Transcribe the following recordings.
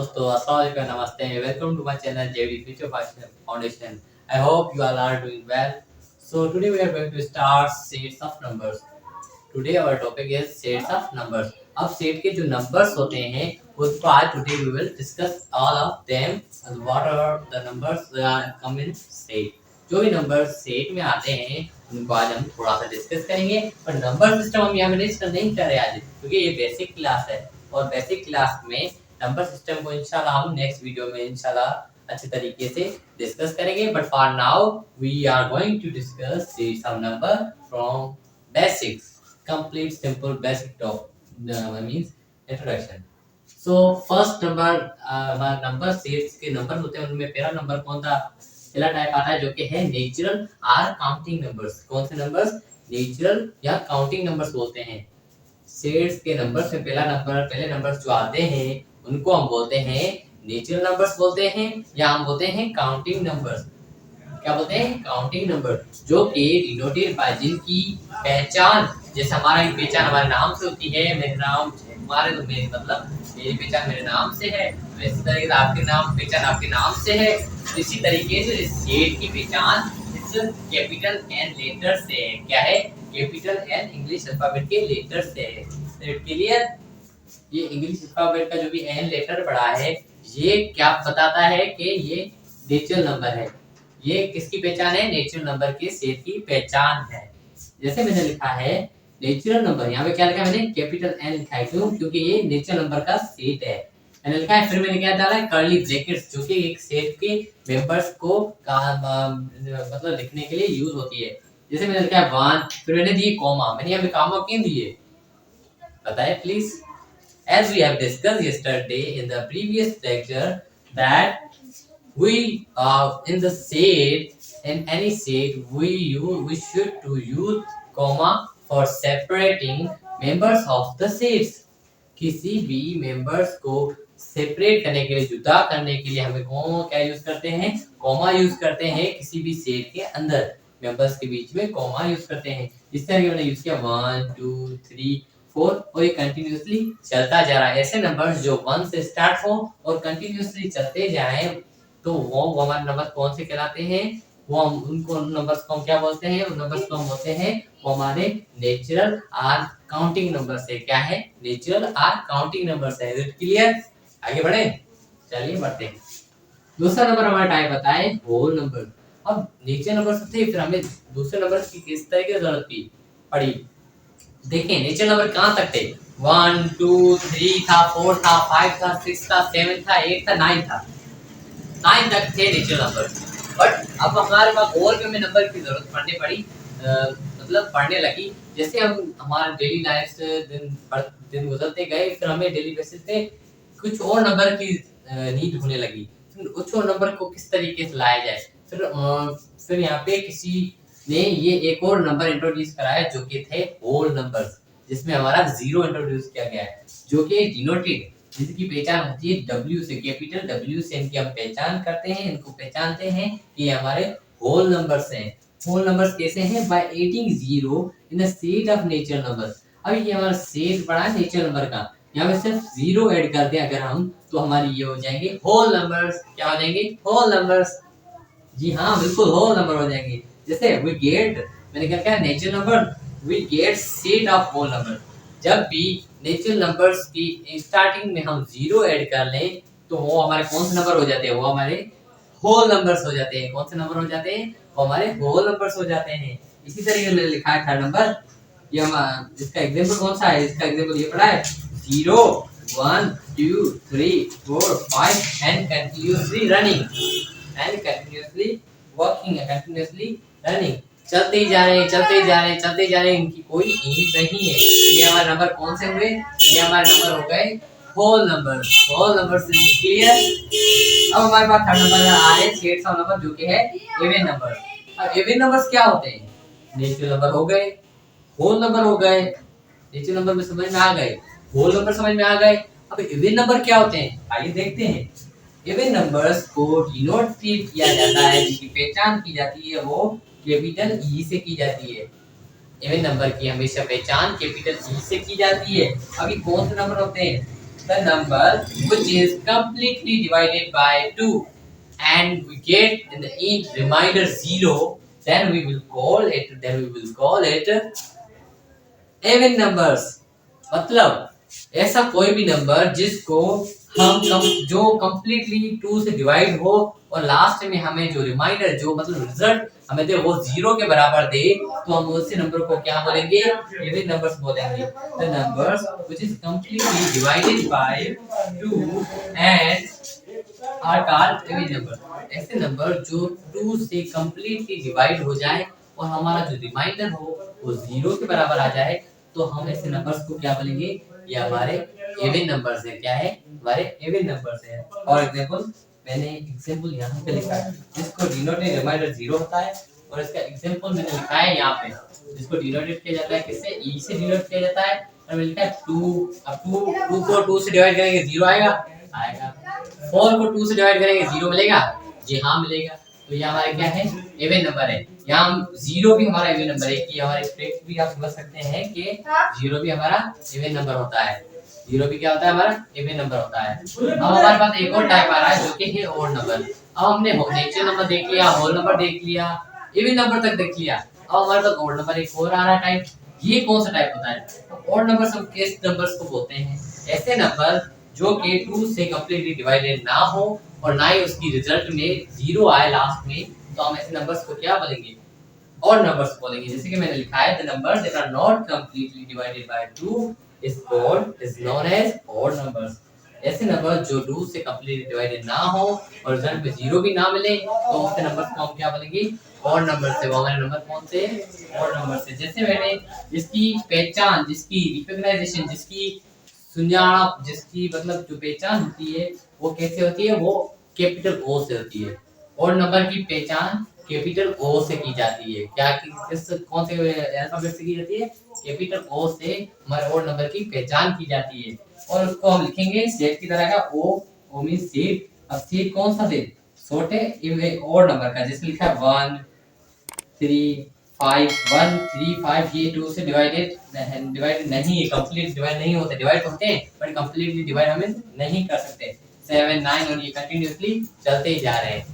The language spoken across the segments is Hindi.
दोस्तों अस्सलाम वालेकुम नमस्ते welcome to my channel JD future foundation I hope you all are doing well. So today we are going to start sets of numbers. Today our topic is sets of numbers. अब सेट के जो नंबर्स होते हैं उसको आज today we will discuss all of them what are the numbers come in set. जो भी नंबर्स सेट में आते हैं उनको आज हम थोड़ा सा डिस्कस करेंगे. पर नंबर सिस्टम हम यहाँ में नहीं कर रहे आज क्योंकि ये बेसिक क्लास है और बेसिक क्लास में नंबर सिस्टम को इंशाल्लाह हम नेक्स्ट वीडियो में इंशाल्लाह अच्छे तरीके से डिस्कस करेंगे. But for now we are going to discuss some number from basics complete simple basic top means introduction. So first number number sets के नंबर होते हैं उनमें पहला नंबर कौन था पहला टाइप आता है जो कि है नेचुरल आर काउंटिंग नंबर्स. कौन से नंबर्स नेचुरल या काउंटिंग नंबर्स बोलते हैं. सेट्स के नंबर से पहले नंबर्स जो आते हैं उनको हम बोलते हैं नेचुरल नंबर्स बोलते हैं या हम बोलते हैं काउंटिंग नंबर्स. क्या बोलते हैं काउंटिंग नंबर जो कि डिनोटेड बाय जिनकी पहचान जैसे हमारा एक पहचान हमारे नाम से होती है. मेरे नाम हमारे तो मेरी मतलब मेरी पहचान मेरे नाम से है वैसे तरीके से आपके नाम पहचान आपके नाम से है. इसी तरीके से सेट की पहचान इस कैपिटल एन लेटर से है. क्या है कैपिटल एन इंग्लिश अल्फाबेट के लेटर से है. क्लियर. ये इंग्लिश अल्फाबेट का जो भी एन लेटर पड़ा है ये क्या बताता है कि ये नेचुरल नंबर है. ये किसकी पहचान है नेचुरल नंबर के सेट की पहचान है. जैसे मैंने लिखा है नेचुरल नंबर यहाँ पे क्या लिखा है मैंने कैपिटल एन लिखा है क्यों क्योंकि ये नेचुरल नंबर का सेट है. मैंने लिखा है फिर मैंने क्या डाला है कर्ली ब्रैकेट्स जो कि एक सेट के मेंबर्स को मतलब लिखने के लिए यूज होती है. जैसे मैंने लिखा है 1 फिर मैंने दिए कॉमा. मैंने यहाँ पे कॉमा क्यों दिए बताइए please. As we have discussed yesterday in the previous lecture that we in the set in any set we should to use comma for separating members of the sets. किसी भी मेंबर्स को सेपरेट करने के लिए जुदा करने के लिए हमें क्या यूज करते हैं कॉमा यूज करते हैं. किसी भी सेट के अंदर मेंबर्स के बीच में कॉमा यूज करते हैं. इस तरह के मैंने यूज किया 1 2 3 4 और ये कंटिन्यूअसली चलता जा रहा है. ऐसे नंबर्स जो 1 से स्टार्ट हो और कंटिन्यूअसली चलते जाएं तो वो हमारे नंबर कौन से कहलाते हैं. वो हम उनको नंबर्स को हम क्या बोलते हैं उन नंबर्स को हम बोलते हैं वो हमारे नेचुरल आर काउंटिंग नंबर से. क्या है नेचुरल आर काउंटिंग नंबर से. Is it clear. आगे बढ़े चलिए बढ़ते हैं. दूसरा नंबर हमारा टाइप बताए होल नंबर. अब नेचुरल नंबर से फिर हमें दूसरे नंबर की किस तरह की जरूरत पड़ी. देखिए नेचुरल नंबर कहां तक थे 1 2 3 था 4 था 5 था 6 था 7 था 8 था 9 था 9 तक थे नेचुरल नंबर. बट अब हमारे पास और भी हमें नंबर की जरूरत पड़ने पड़ी मतलब पढ़ने लगी. जैसे हम हमारे डेली लाइफ से दिन गुजरते गए फिर हमें डेली बेसिस पे कुछ और नंबर की नीड होने लगी. कुछ और नंबर को किस तरीके से लाया जाए. फिर यहाँ पे किसी ने ये एक और नंबर इंट्रोड्यूस कराया जो कि थे होल नंबर्स जिसमें हमारा जीरो इंट्रोड्यूस किया गया है जो कि डिनोटेड जिसकी पहचान होती है W से. कैपिटल W से इनकी हम पहचान करते हैं इनको पहचानते हैं कि ये हमारे होल नंबर्स हैं. होल नंबर्स कैसे हैं by adding zero in the set of natural numbers. अब ये हमारा सेट बड़ा है नेचुरल नंबर का. यहाँ पे सिर्फ जीरो ऐड कर दें अगर हम तो हमारी ये हो जाएंगे होल नंबर्स. क्या हो जाएंगे होल नंबर्स. जी हाँ बिल्कुल होल नंबर हो जाएंगे. जैसे we get मैंने क्या कहा natural number we get set of whole number. जब भी नेचुरल नंबर्स की स्टार्टिंग में हम जीरो ऐड कर लें तो वो हमारे कौन से नंबर हो जाते हैं वो हमारे होल नंबर्स हो जाते हैं. कौन से नंबर हो जाते हैं वो हमारे होल नंबर्स हो जाते हैं. इसी तरीके से मैंने लिखा है थर्ड नंबर. ये हम इसका एग्जांपल कौन सा है. इसका एग्जांपल ये पड़ा है 0 1 2 3 4 5 and continuously running and continuously working and continuously running. चलते ही जा रहे हैं इनकी कोई एंड नहीं है. ये हमारे नंबर कौन से हुए ये हमारे नंबर हो गए होल नंबर. होल नंबर से क्लियर. अब हमारे पास थर्ड नंबर आ रहे सेट्स ऑफ नंबर जो कि है इवन नंबर. अब इवन नंबर्स क्या होते हैं नेचुरल नंबर हो गए होल नंबर हो गए. नेचुरल नंबर में समझ में आ गए होल नंबर समझ में आ गए. अब इवन नंबर क्या होते हैं आइए देखते हैं. इवन नंबर्स को डिनोट किया जाता है जिसकी पहचान की जाती है वो कैपिटल ई से की जाती है. इवन नंबर की हमेशा पहचान कैपिटल ई से की जाती है. अभी कौन से नंबर होते हैं the number which is completely divided by 2 and we get in the end remainder 0, then we will call it even numbers. मतलब ऐसा कोई भी नंबर जिसको जो completely 2 से डिवाइड हो और लास्ट में हमें जो रिमाइंडर जो मतलब रिजल्ट हमें दे वो 0 के बराबर दे, तो हम उसी नंबर को क्या बोलेंगे? इवन नंबर्स बोलेंगे. The numbers which is completely divided by 2 and are called even number. ऐसे नंबर जो 2 से कंप्लीटली डिवाइड हो जाए और हमारा जो रिमाइंडर हो वो 0 के बराबर आ जाए, तो हम ऐसे नंबर्स को क्या बोलेंगे? ये हमारे इवन नंबर्स है. क्या है? हमारे इवन नंबर्स है. और एग्जांपल मैंने एग्जांपल यहाँ पे लिखा है जिसको डिनोटेड रिमाइंडर 0 होता है, और इसका एग्जांपल मैंने लिखा है यहाँ पे जिसको डिनोटेड किया जाता है किससे? ई से डिनोट किया जाता है. और मैंने लिखा है 2. अब 2 को 2 से डिवाइड करेंगे 0 आएगा. 4 को 2 से डिवाइड करेंगे 0 मिलेगा. जी हाँ मिलेगा. तो ये हमारा क्या है? इवन नंबर है. यहाँ हम 0 भी हमारा इवन नंबर है कि हमारे स्ट्रेट भी आप समझ सकते हैं कि 0 भी हमारा इवन नंबर होता है. 0 भी क्या होता है? हमारा इवन नंबर होता है. अब हमारे पास एक और टाइप आ रहा है जो कि है ओड नंबर. अब हमने नेचुरल नंबर देख लिया, होल नंबर देख लिया, इवन नंबर तक देख लिया. अब हमारे पास ओड नंबर एक और आ रहा है टाइप. ये कौन सा टाइप होता है? ओड नंबर हम किस नंबर्स को बोलते हैं? ऐसे नंबर जो कि 2 से कंप्लीटली डिवाइडेड ना हो और ना ही उसकी रिजल्ट में 0 आए लास्ट में, तो हम ऐसे नंबर्स को क्या बोलेंगे? और नंबर्स बोलेंगे. जैसे कि मैंने लिखा है the numbers that are not completely divided by 2 is known as odd numbers. ऐसे नंबर जो 2 से कंप्लीटली डिवाइडेड ना हो और रिजल्ट में 0 भी ना मिले, तो ऐसे नंबर्स को हम क्या बोलेंगे? ऑड नंबर से. वो हमारे नंबर कौन से? ऑड नंबर से. जैसे मैंने जिसकी पहचान, जिसकी रिकॉग्नाइजेशन, जिसकी सुनजाना, जिसकी मतलब जो पहचान होती है वो कैसे होती है? वो कैपिटल ओ से होती है. ऑड नंबर की पहचान कैपिटल ओ से की जाती है. क्या किस कौन से अल्फाबेट से की जाती है? कैपिटल ओ से हमारे ऑड नंबर की पहचान की जाती है. और उसको हम लिखेंगे सेट की तरह का. ओ मींस सेट. अब सेट कौन सा सेट? छोटे ऑड नंबर का. जैसे लिखा है 1 3 5 1 3 5. ये 2 से डिवाइड नहीं है, कंप्लीट डिवाइड नहीं होते. डिवाइड होते हैं बट कंप्लीटली डिवाइड हमें नहीं कर सकते. 7 9 और ये कंटिन्यूअसली चलते ही जा रहे हैं.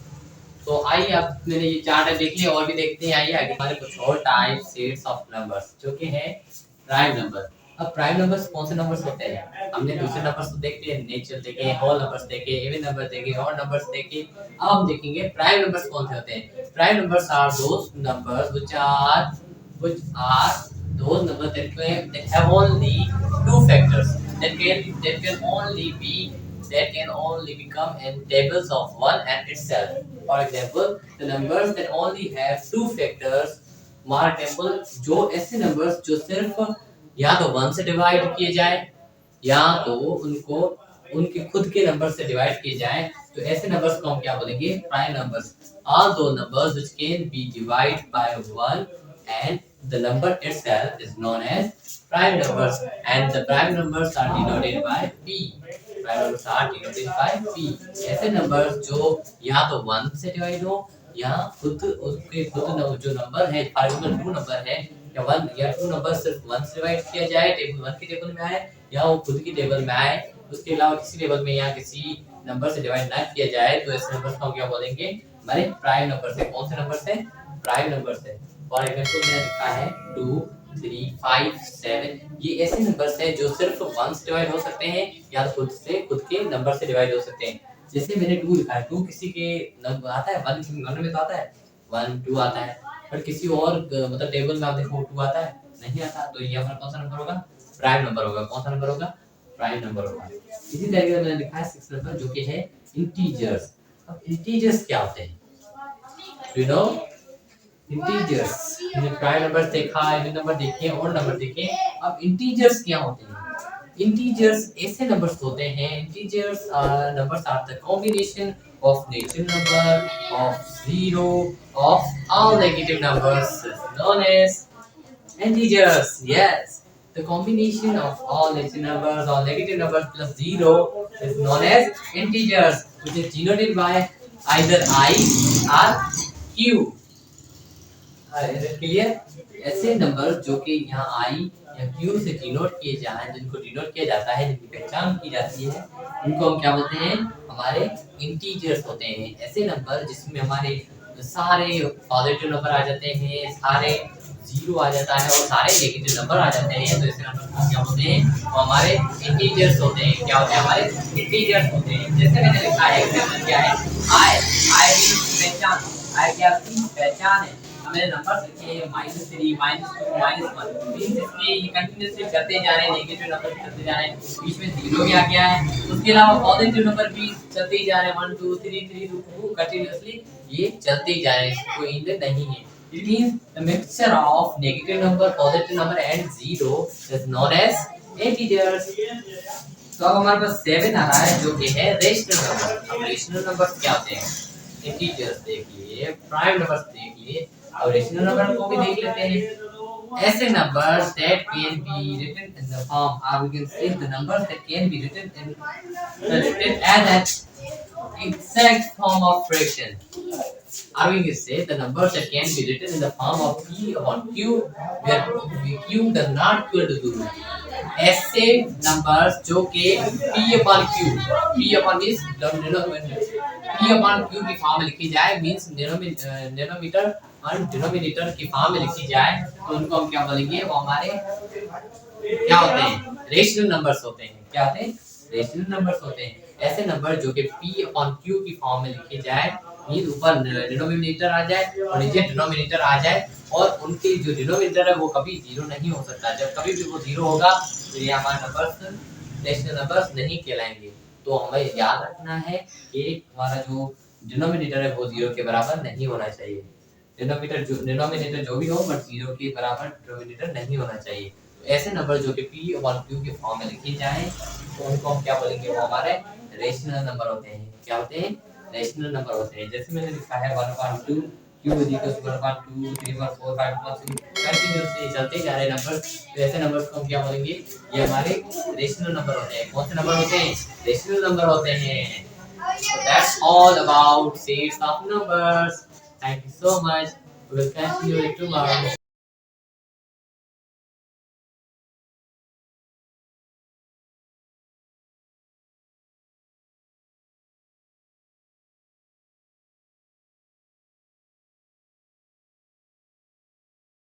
तो आइए अब मैंने ये चार टाइप देख लिया, और भी देखते हैं. आइए आगे हमारे कुछ और टाइप सेट्स ऑफ नंबर्स जो कि है प्राइम नंबर. अब प्राइम नंबर्स कौन से नंबर्स होते हैं? हमने दूसरे नंबर्स तो देख लिए, नेचुरल देखे, होल नंबर्स देखे, इवन नंबर देखे, ऑड नंबर्स देखे. अब हम देखेंगे प्राइम नंबर्स कौन से होते हैं. Prime numbers are those numbers which are those numbers that have only two factors that can only become in tables of one and itself. For example, the numbers that only have two factors. हमारा टेबल जो ऐसे नंबर्स जो सिर्फ या तो 1 से डिवाइड किए जाए या तो उनको उनके खुद के नंबर से डिवाइड किए जाए, तो ऐसे नंबर्स को हम क्या बोलेंगे? Prime numbers. All those numbers which can be divided by 1 and the number itself is known as prime numbers, and the prime numbers are denoted by p. Prime numbers are denoted by p. ऐसे नंबर्स जो या तो 1 से डिवाइड हो या खुद उसके खुद जो नंबर है, फॉर एग्जांपल 2 नंबर है या 1 या 2 नंबर सिर्फ 1 से डिवाइड किया जाए, टेबल 1 के टेबल में आए या वो खुद की टेबल में आए, उसके अलावा किसी टेबल में या किसी नंबर से डिवाइड ना किया जाए, तो ऐसे नंबर्स को हम क्या बोलेंगे? हमारे प्राइम नंबर से. कौन से नंबर से? प्राइम नंबर से. फॉर एग्जांपल मैंने लिखा है 2 3 5 7. ये ऐसे नंबर्स हैं जो सिर्फ 1 से डिवाइड हो सकते हैं या तो खुद के नंबर से डिवाइड हो सकते हैं. जैसे मैंने 2 लिखा है, 2 किसी के नंबर आता है 1 में तो आता है 1 2 आता है, पर किसी और मतलब टेबल में आप देखो 2 आता है नहीं आता, तो ये हमारा कौन सा नंबर होगा? प्राइम नंबर होगा. कौन सा नंबर होगा? प्राइम नंबर होगा. इसी तरीके से मैंने लिखा है 6 नंबर जो कि है इंटीजर्स. अब इंटीजर्स क्या होते हैं? You know integers. हमने प्राइम नंबर देखा, इवन नंबर देखे, ऑड नंबर देखे. अब इंटीजर्स क्या होते हैं? इंटीजर्स ऐसे नंबर्स होते हैं. Integers numbers are the combination of natural number of 0 of all negative numbers is known as integers. Yes, the combination of all natural numbers, all negative numbers plus 0 is known as integers, which is denoted by either I or Q. Is it clear? ऐसे नंबर जो कि यहाँ आई या क्यू से डिनोट किए जाए, जिनको डिनोट किया जाता है, जिनकी पहचान की जाती है, उनको हम क्या बोलते हैं? हमारे इंटीजर्स होते हैं। ऐसे नंबर जिसमें हमारे सारे पॉजिटिव नंबर आ जाते हैं, सारे जीरो आ जाता है और सारे नेगेटिव नंबर आ जाते हैं, तो ऐसे नंबर को क्या बोलते हैं? वो हमारे इंटीजर्स होते हैं। क्या होते हैं? हमारे इंटीजर्स होते हैं। जैसे मैंने लिखा है एग्जांपल क्या है? आई आई मींस पहचान। आई क्या आपकी पहचान है। मैंने नंबर लिखे हैं -3 -2 -1 मींस इसके ये कंटिन्यूअसली चलते जा रहे हैं, नेगेटिव नंबर चलते जा रहे हैं, बीच में जीरो भी आ गया है। उसके अलावा पॉजिटिव नंबर भी चलते ही जा रहे हैं, 1 2 3 3 2 कंटिन्यूअसली ये चलते ही जा रहे हैं, कोई एंड नहीं है। It means the mixture of negative number, positive number and zero is known as integers. तो अब हमारे पास 7 आ रहा है जो कि है रेशनल नंबर। अब रेशनल नंबर क्या होते हैं? इंटीजर्स देख लिए, प्राइम नंबर्स देख लिए, अब रेशनल नंबर को भी देख लेते हैं। ऐसे numbers that can be written in the form, or we can say the numbers that can be written as an exact form of fraction. Or we can say the numbers that can be written in the form of p upon q, where q does not equal to 2. ऐसे नंबर्स जो कि p upon q, p upon is p upon q की फॉर्म में लिखी जाए, मींस डिनोमिनेटर और डिनोमिनेटर की फॉर्म में लिखी जाए, तो उनको हम क्या बोलेंगे? वो हमारे क्या होते हैं? रेशनल नंबर्स होते हैं। क्या होते हैं? रेशनल नंबर्स होते हैं। ऐसे नंबर जो कि p upon q की फॉर्म में लिखे जाए, मींस ऊपर डिनोमिनेटर आ जाए और नीचे डिनोमिनेटर आ जाए, और उनके जो डिनोमिनेटर है वो कभी जीरो नहीं हो सकता। जब कभी भी वो जीरो होगा तो ये हमारे नंबर्स रेशनल नंबर्स नहीं कहलाएंगे। तो हमें याद रखना है कि हमारा जो डिनोमिनेटर है वो जीरो के बराबर नहीं होना चाहिए। डिनोमिनेटर जो भी हो, बट जीरो के बराबर डिनोमिनेटर नहीं होना चाहिए। तो ऐसे नंबर जो कि p upon q के फॉर्म में लिखे जाए, तो उनको हम क्या बोलेंगे? वो हमारे रेशनल नंबर होते हैं। क्या होते हैं? रेशनल नंबर होते हैं। जैसे मैंने लिखा है 1/2 q is equals to 1/2 3/4 5/6 continuously चलते जा रहे नंबर, तो ऐसे नंबर्स को हम क्या बोलेंगे? ये हमारे रेशनल नंबर होते हैं। कौन से नंबर होते हैं? रेशनल नंबर होते हैं। So that's all about sets of numbers. Thank you so much. We will continue it tomorrow.